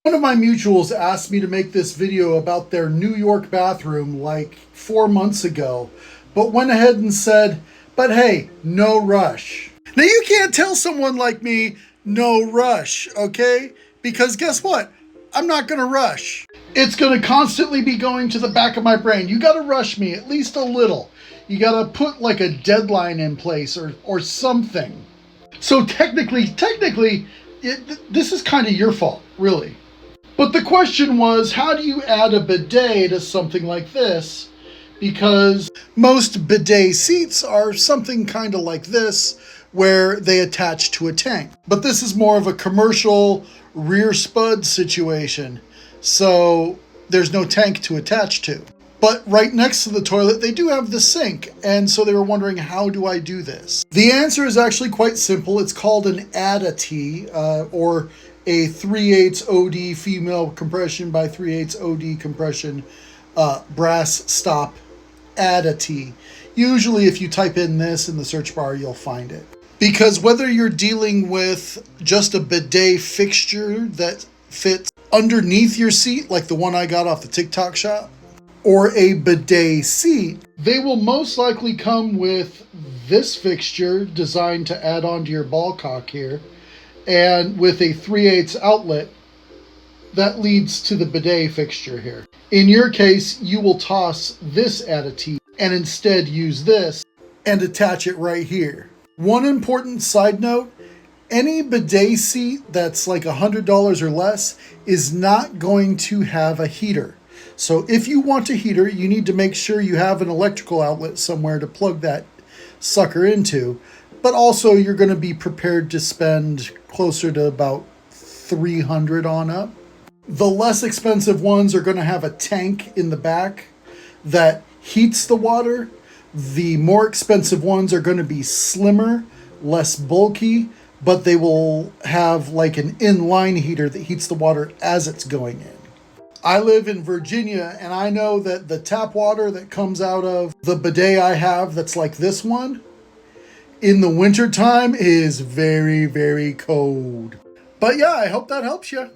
One of my mutuals asked me to make this video about their New York bathroom like 4 months ago, but went ahead and said, but hey, no rush. Now you can't tell someone like me, no rush, okay? Because guess what? I'm not gonna rush. It's gonna constantly be going to the back of my brain. You gotta rush me at least a little. You gotta put like a deadline in place or something. So technically, this is kind of your fault, really. But the question was, how do you add a bidet to something like this? Because most bidet seats are something kind of like this, where they attach to a tank. But this is more of a commercial rear spud situation, so there's no tank to attach to. But right next to the toilet, they do have the sink, and so they were wondering, how do I do this? The answer is actually quite simple. It's called an ADA-T, or a 3/8 OD female compression by 3/8 OD compression brass stop ADA-T. Usually if you type in this in the search bar, you'll find it. Because whether you're dealing with just a bidet fixture that fits underneath your seat, like the one I got off the TikTok shop, or a bidet seat, they will most likely come with this fixture designed to add on to your ball cock here, and with a 3/8 outlet that leads to the bidet fixture here. In your case, you will toss this ADA-T and instead use this and attach it right here. One important side note, any bidet seat that's like $100 or less is not going to have a heater. So if you want a heater, you need to make sure you have an electrical outlet somewhere to plug that sucker into. But also you're going to be prepared to spend closer to about $300 on up. The less expensive ones are going to have a tank in the back that heats the water. The more expensive ones are going to be slimmer, less bulky, but they will have like an inline heater that heats the water as it's going in. I live in Virginia, and I know that the tap water that comes out of the bidet I have that's like this one, in the wintertime is very, very cold. But yeah, I hope that helps you.